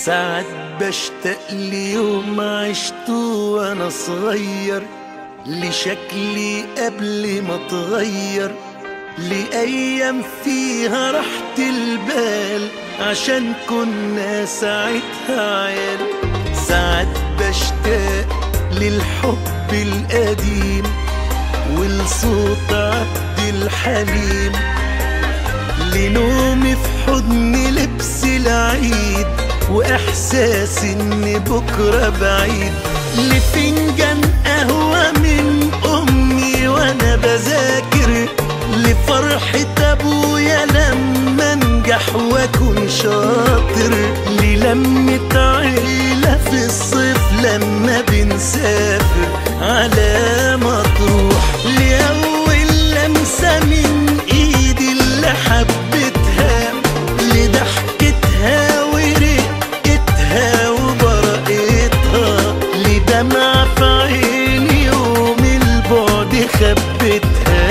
ساعات بشتاق ليوم عشته وانا صغير، لشكلي قبل ما اتغير، لأيام فيها راحة البال عشان كنا ساعتها عيال. ساعات بشتاق للحب القديم ولصوت عبد الحليم، لنومي في حضن لبس العيد وإحساس إن بكرة بعيد، لفنجان قهوة من أمي وأنا بذاكر، لفرحة أبويا لما أنجح وأكون شاطر، للمة عيلة في الصيف لما بنسافر على مطروح، لأول لمسة من إيدي اللي حبتها، لضحكتها ورقتها وبرقتها، لدمعة في عيني يوم البعد خبتها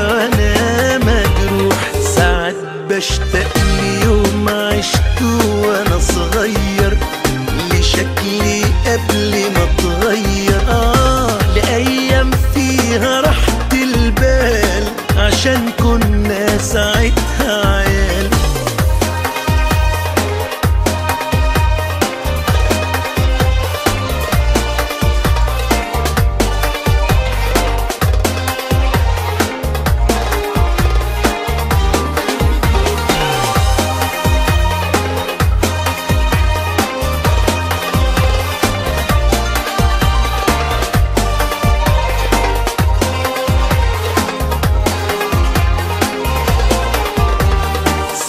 وأنا مجروح. ساعات بشتاق ليوم عشته وأنا صغير، لشكلي قبل ما اتغير، لأيام فيها راحة البال عشان كنا ساعتها عيال.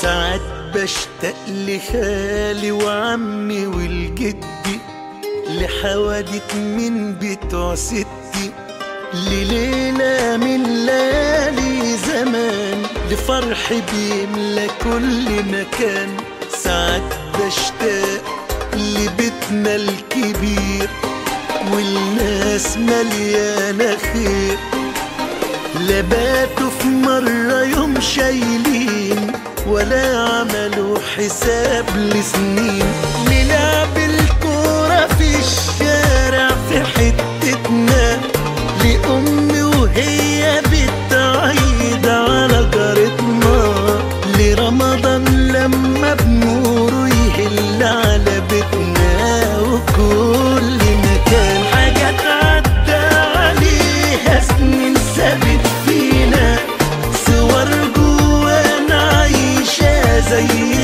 ساعات بشتاق لخالي وعمي والجدي، لحوادث من بتوع ستي، لليلة من ليالي زمان، لفرح بيملى كل مكان. ساعات بشتاق لبيتنا الكبير والناس مليانة خير، لباتوا في مرة يوم شايلين ولا عملوا حساب لسنين، للعب الكورة في الشارع في حتتنا، لأمي وهي بتعيد على جارتنا، لرمضان لما بنوره يهل على بيتنا، وكل مكان حاجات عدى عليها سنين سابت فينا، صور جوانا عايشة زي